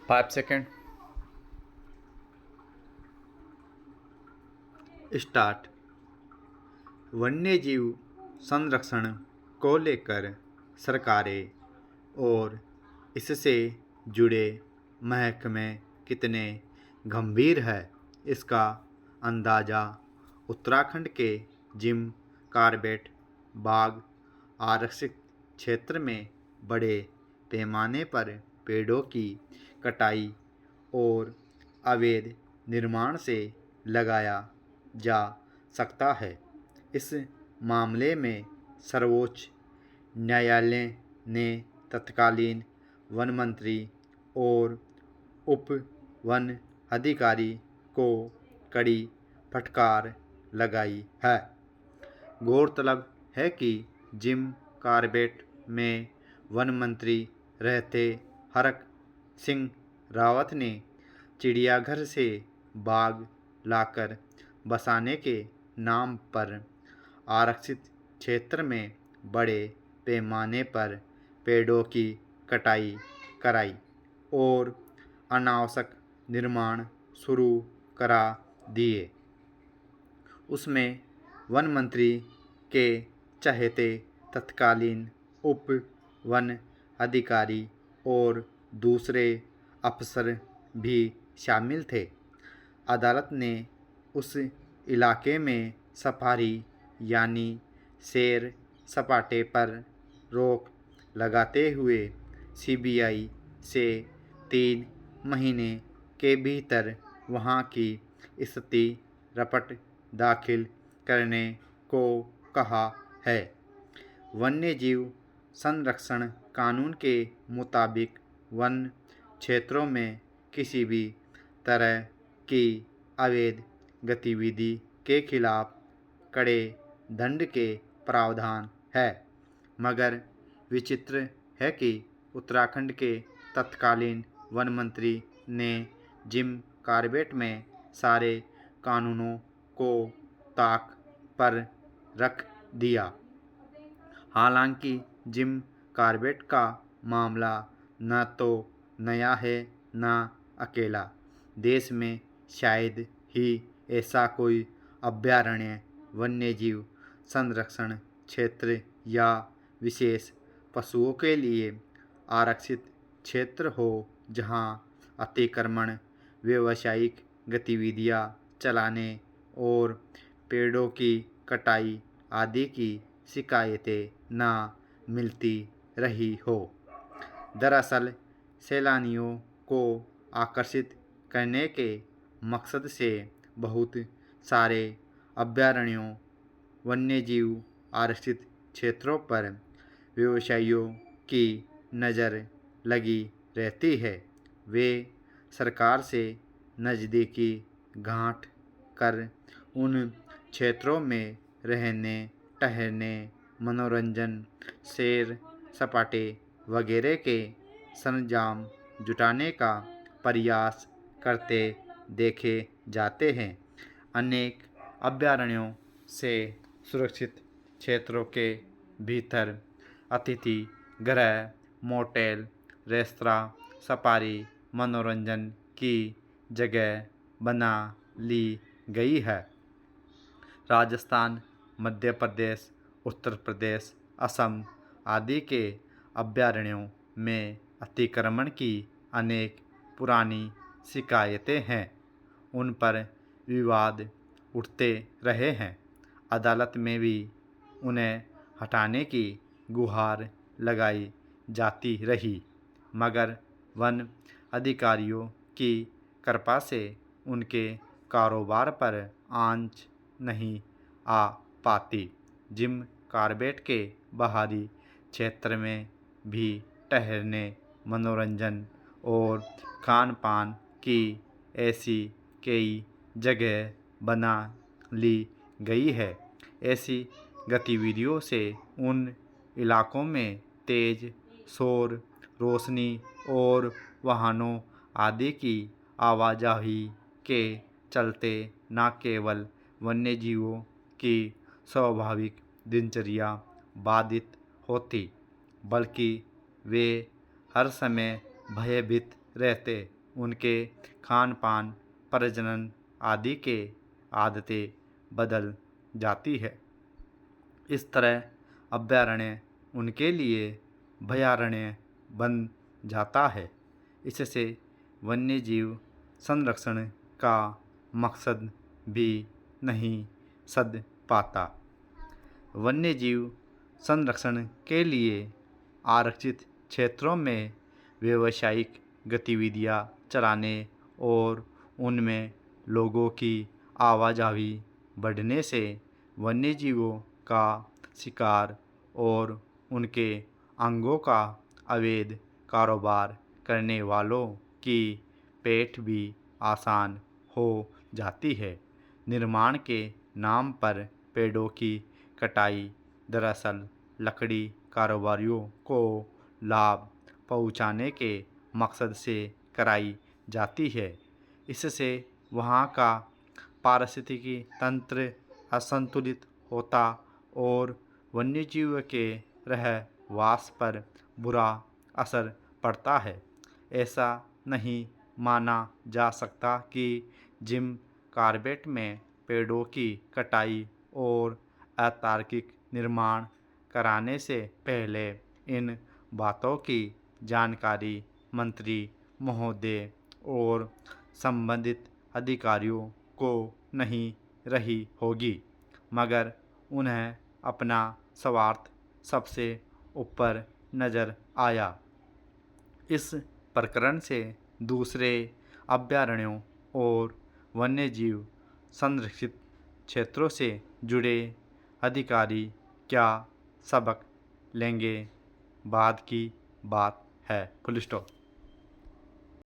5 second start. वन्यजीव संरक्षण को लेकर सरकारें और इससे जुड़े महकमे कितने गंभीर है, इसका अंदाज़ा उत्तराखंड के जिम कॉर्बेट बाघ आरक्षित क्षेत्र में बड़े पैमाने पर पेड़ों की कटाई और अवैध निर्माण से लगाया जा सकता है। इस मामले में सर्वोच्च न्यायालय ने तत्कालीन वन मंत्री और उप वन अधिकारी को कड़ी फटकार लगाई है। गौरतलब है कि जिम कॉर्बेट में वन मंत्री रहते हरक सिंह रावत ने चिड़ियाघर से बाघ लाकर बसाने के नाम पर आरक्षित क्षेत्र में बड़े पैमाने पर पेड़ों की कटाई कराई और अनावश्यक निर्माण शुरू करा दिए। उसमें वन मंत्री के चहेते तत्कालीन उप वन अधिकारी और दूसरे अफसर भी शामिल थे। अदालत ने उस इलाके में सफारी यानी सैर सपाटे पर रोक लगाते हुए सीबीआई से 3 महीने के भीतर वहां की स्थिति रिपोर्ट दाखिल करने को कहा है। वन्यजीव संरक्षण कानून के मुताबिक वन क्षेत्रों में किसी भी तरह की अवैध गतिविधि के खिलाफ कड़े दंड के प्रावधान है, मगर विचित्र है कि उत्तराखंड के तत्कालीन वन मंत्री ने जिम कॉर्बेट में सारे कानूनों को ताक पर रख दिया। हालांकि जिम कॉर्बेट का मामला न तो नया है न अकेला। देश में शायद ही ऐसा कोई अभयारण्य, वन्यजीव संरक्षण क्षेत्र या विशेष पशुओं के लिए आरक्षित क्षेत्र हो जहां अतिक्रमण, व्यावसायिक गतिविधियां चलाने और पेड़ों की कटाई आदि की शिकायतें न मिलती रही हो। दरअसल सैलानियों को आकर्षित करने के मकसद से बहुत सारे अभयारण्यों, वन्यजीव आरक्षित क्षेत्रों पर व्यवसायियों की नज़र लगी रहती है। वे सरकार से नज़दीकी गांठ कर उन क्षेत्रों में रहने, ठहरने, मनोरंजन, सैर सपाटे वगैरह के सरंजाम जुटाने का प्रयास करते देखे जाते हैं। अनेक अभयारण्यों से सुरक्षित क्षेत्रों के भीतर अतिथि गृह, मोटेल, रेस्तरां, सफारी, मनोरंजन की जगह बना ली गई है। राजस्थान, मध्य प्रदेश, उत्तर प्रदेश, असम आदि के अभयारण्यों में अतिक्रमण की अनेक पुरानी शिकायतें हैं। उन पर विवाद उठते रहे हैं। अदालत में भी उन्हें हटाने की गुहार लगाई जाती रही, मगर वन अधिकारियों की कृपा से उनके कारोबार पर आंच नहीं आ पाती। जिम कॉर्बेट के बाहरी क्षेत्र में भी ठहरने, मनोरंजन और खान-पान की ऐसी कई जगह बना ली गई है। ऐसी गतिविधियों से उन इलाकों में तेज शोर, रोशनी और वाहनों आदि की आवाजाही के चलते न केवल वन्यजीवों की स्वाभाविक दिनचर्या बाधित होती, बल्कि वे हर समय भयभीत रहते उनके खान पान, प्रजनन आदि के आदतें बदल जाती है। इस तरह अभयारण्य उनके लिए भयारण्य बन जाता है। इससे वन्यजीव संरक्षण का मकसद भी नहीं सध पाता। वन्यजीव संरक्षण के लिए आरक्षित क्षेत्रों में व्यावसायिक गतिविधियां चलाने और उनमें लोगों की आवाजाही बढ़ने से वन्यजीवों का शिकार और उनके अंगों का अवैध कारोबार करने वालों की पेट भी आसान हो जाती है। निर्माण के नाम पर पेड़ों की कटाई दरअसल लकड़ी कारोबारियों को लाभ पहुंचाने के मकसद से कराई जाती है। इससे वहाँ का पारिस्थितिकी तंत्र असंतुलित होता और वन्यजीव के रहवास पर बुरा असर पड़ता है। ऐसा नहीं माना जा सकता कि जिम कॉर्बेट में पेड़ों की कटाई और अतार्किक निर्माण कराने से पहले इन बातों की जानकारी मंत्री महोदय और संबंधित अधिकारियों को नहीं रही होगी, मगर उन्हें अपना स्वार्थ सबसे ऊपर नज़र आया। इस प्रकरण से दूसरे अभयारण्यों और वन्यजीव संरक्षित क्षेत्रों से जुड़े अधिकारी क्या सबक लेंगे, बाद की बात है। Full stop.